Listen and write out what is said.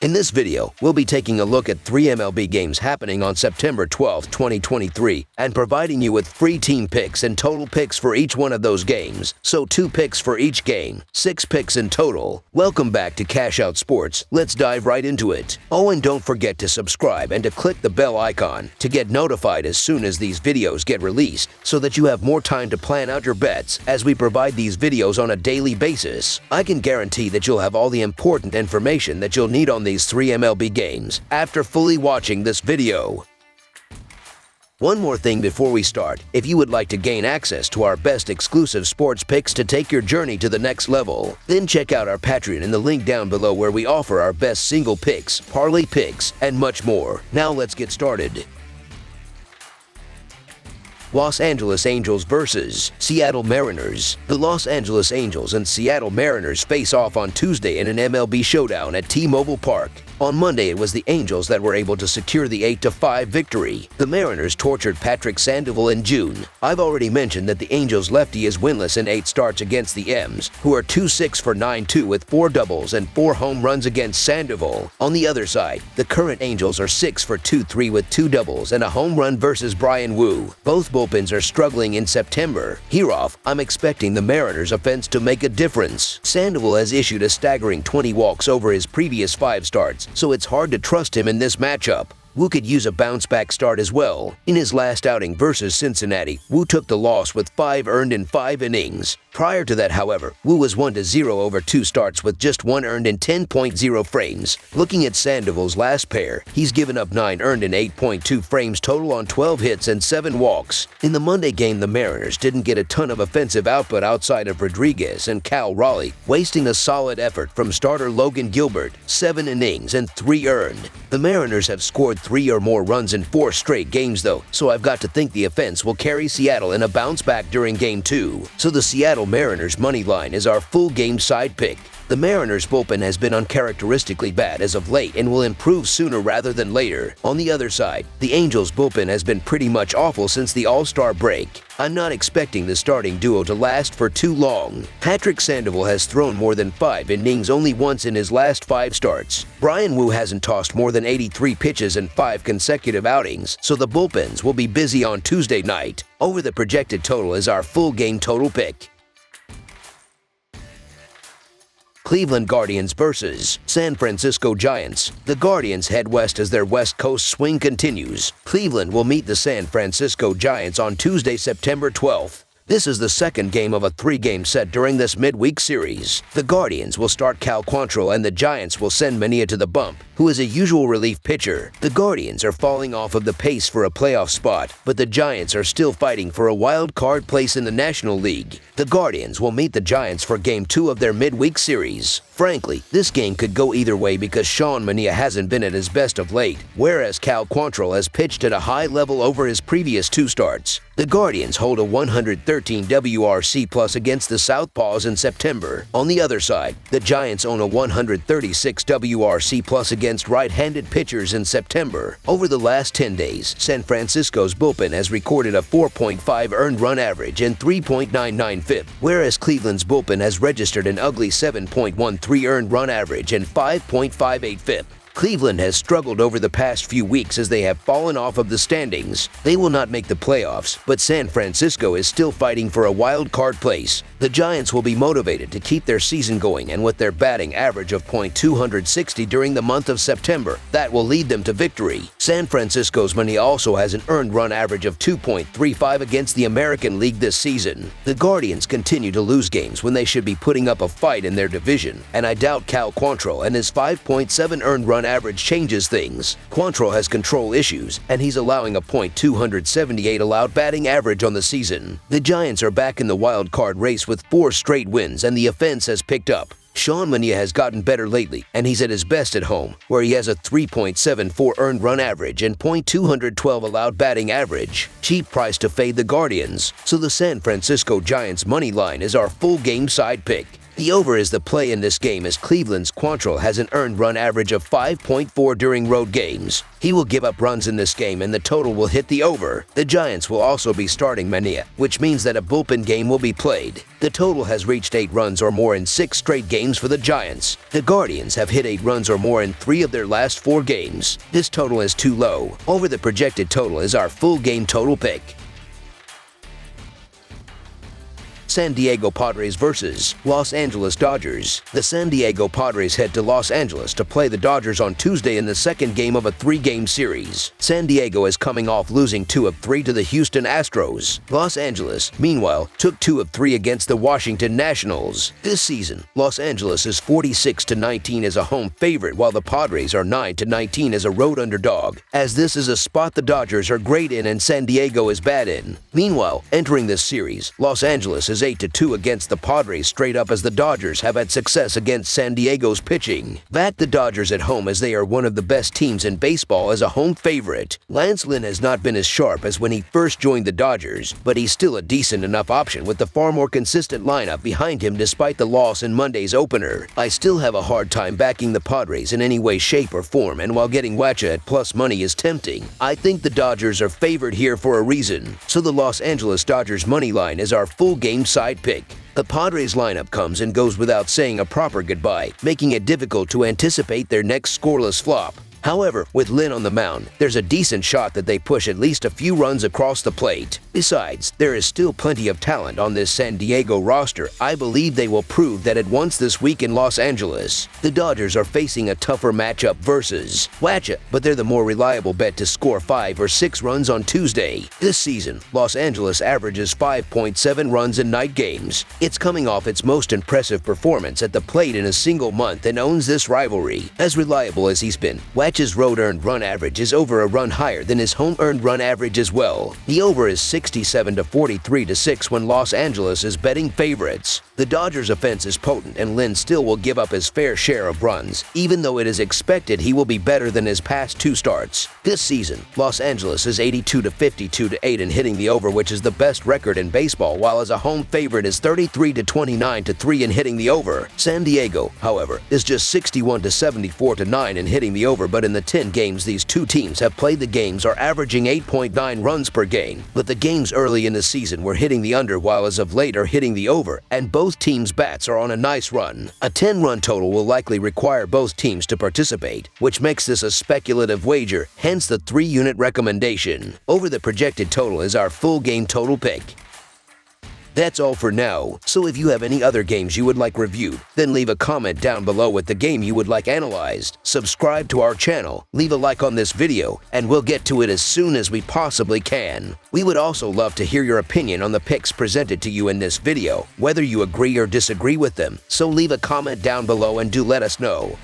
In this video, we'll be taking a look at 3 MLB games happening on September 12, 2023, and providing you with free team picks and total picks for each one of those games. So 2 picks for each game, 6 picks in total. Welcome back to Cash Out Sports. Let's dive right into it. Oh, and don't forget to subscribe and to click the bell icon to get notified as soon as these videos get released, so that you have more time to plan out your bets as we provide these videos on a daily basis. I can guarantee that you'll have all the important information that you'll need on these 3 MLB games after fully watching this video. One more thing before we start. If you would like to gain access to our best exclusive sports picks to take your journey to the next level, then check out our Patreon in the link down below, where we offer our best single picks, parlay picks, and much more. Now let's get started. Los Angeles Angels versus Seattle Mariners. The Los Angeles Angels and Seattle Mariners face off on Tuesday in an MLB showdown at T-Mobile Park. On Monday, it was the Angels that were able to secure the 8-5 victory. The Mariners tortured Patrick Sandoval in June. I've already mentioned that the Angels lefty is winless in 8 starts against the M's, who are 2-6 for 9-2 with 4 doubles and 4 home runs against Sandoval. On the other side, the current Angels are 6 for 2-3 with 2 doubles and a home run versus Bryan Woo. Both bullpens are struggling in September. Hereof, I'm expecting the Mariners' offense to make a difference. Sandoval has issued a staggering 20 walks over his previous 5 starts, so it's hard to trust him in this matchup. Woo could use a bounce-back start as well. In his last outing versus Cincinnati, Woo took the loss with 5 earned in 5 innings. Prior to that, however, Woo was 1-0 over 2 starts with just 1 earned in 10.0 frames. Looking at Sandoval's last pair, he's given up 9 earned in 8.2 frames total on 12 hits and 7 walks. In the Monday game, the Mariners didn't get a ton of offensive output outside of Rodriguez and Cal Raleigh, wasting a solid effort from starter Logan Gilbert, 7 innings and 3 earned. The Mariners have scored 3 or more runs in 4 straight games though, so I've got to think the offense will carry Seattle in a bounce back during Game 2. So the Seattle Mariners money line is our full game side pick. The Mariners bullpen has been uncharacteristically bad as of late and will improve sooner rather than later. On the other side, the Angels bullpen has been pretty much awful since the All-Star break. I'm not expecting the starting duo to last for too long. Patrick Sandoval has thrown more than 5 innings only once in his last 5 starts. Bryan Woo hasn't tossed more than 83 pitches in 5 consecutive outings, so the bullpens will be busy on Tuesday night. Over the projected total is our full game total pick. Cleveland Guardians versus San Francisco Giants. The Guardians head west as their West Coast swing continues. Cleveland will meet the San Francisco Giants on Tuesday, September 12th. This is the second game of a 3-game set during this midweek series. The Guardians will start Cal Quantrill and the Giants will send Mania to the bump, who is a usual relief pitcher. The Guardians are falling off of the pace for a playoff spot, but the Giants are still fighting for a wild card place in the National League. The Guardians will meet the Giants for Game 2 of their midweek series. Frankly, this game could go either way because Sean Mania hasn't been at his best of late, whereas Cal Quantrill has pitched at a high level over his previous 2 starts. The Guardians hold a 113 WRC plus against the Southpaws in September. On the other side, the Giants own a 136 WRC plus against right-handed pitchers in September. Over the last 10 days, San Francisco's bullpen has recorded a 4.5 earned run average and 3.99 FIP, whereas Cleveland's bullpen has registered an ugly 7.13 earned run average and 5.58 FIP. Cleveland has struggled over the past few weeks as they have fallen off of the standings. They will not make the playoffs, but San Francisco is still fighting for a wild card place. The Giants will be motivated to keep their season going, and with their batting average of .260 during the month of September, that will lead them to victory. San Francisco's money also has an earned run average of 2.35 against the American League this season. The Guardians continue to lose games when they should be putting up a fight in their division, and I doubt Cal Quantrill and his 5.7 earned run average changes things. Quantrill has control issues, and he's allowing a .278 allowed batting average on the season. The Giants are back in the wild card race with 4 straight wins, and the offense has picked up. Sean Mania has gotten better lately, and he's at his best at home, where he has a 3.74 earned run average and .212 allowed batting average. Cheap price to fade the Guardians, so the San Francisco Giants money line is our full game side pick. The over is the play in this game as Cleveland's Quantrill has an earned run average of 5.4 during road games. He will give up runs in this game and the total will hit the over. The Giants will also be starting Mania, which means that a bullpen game will be played. The total has reached 8 runs or more in 6 straight games for the Giants. The Guardians have hit 8 runs or more in 3 of their last 4 games. This total is too low. Over the projected total is our full game total pick. San Diego Padres versus Los Angeles Dodgers. The San Diego Padres head to Los Angeles to play the Dodgers on Tuesday in the second game of a 3-game series. San Diego is coming off losing 2 of 3 to the Houston Astros. Los Angeles, meanwhile, took 2 of 3 against the Washington Nationals. This season, Los Angeles is 46-19 as a home favorite, while the Padres are 9-19 as a road underdog, as this is a spot the Dodgers are great in and San Diego is bad in. Meanwhile, entering this series, Los Angeles is 8-2 against the Padres straight up as the Dodgers have had success against San Diego's pitching. Back the Dodgers at home as they are one of the best teams in baseball as a home favorite. Lance Lynn has not been as sharp as when he first joined the Dodgers, but he's still a decent enough option with the far more consistent lineup behind him despite the loss in Monday's opener. I still have a hard time backing the Padres in any way, shape, or form, and while getting Wacha at plus money is tempting, I think the Dodgers are favored here for a reason. So the Los Angeles Dodgers money line is our full game side pick. The Padres lineup comes and goes without saying a proper goodbye, making it difficult to anticipate their next scoreless flop. However, with Lynn on the mound, there's a decent shot that they push at least a few runs across the plate. Besides, there is still plenty of talent on this San Diego roster. I believe they will prove that at once this week in Los Angeles. The Dodgers are facing a tougher matchup versus Wacha, but they're the more reliable bet to score 5 or 6 runs on Tuesday. This season, Los Angeles averages 5.7 runs in night games. It's coming off its most impressive performance at the plate in a single month and owns this rivalry. As reliable as he's been, Wacha's road earned run average is over a run higher than his home earned run average as well. The over is 67-43-6 when Los Angeles is betting favorites. The Dodgers' offense is potent and Lynn still will give up his fair share of runs, even though it is expected he will be better than his past 2 starts. This season, Los Angeles is 82-52-8 in hitting the over, which is the best record in baseball, while as a home favorite is 33-29-3 in hitting the over. San Diego, however, is just 61-74-9 in hitting the over, but in the 10 games these two teams have played, the games are averaging 8.9 runs per game. But the games early in the season were hitting the under, while as of late are hitting the over, and both teams' bats are on a nice run. A 10-run total will likely require both teams to participate, which makes this a speculative wager, hence the 3-unit recommendation. Over the projected total is our full game total pick. That's all for now, so if you have any other games you would like reviewed, then leave a comment down below with the game you would like analyzed. Subscribe to our channel, leave a like on this video, and we'll get to it as soon as we possibly can. We would also love to hear your opinion on the picks presented to you in this video, whether you agree or disagree with them, so leave a comment down below and do let us know.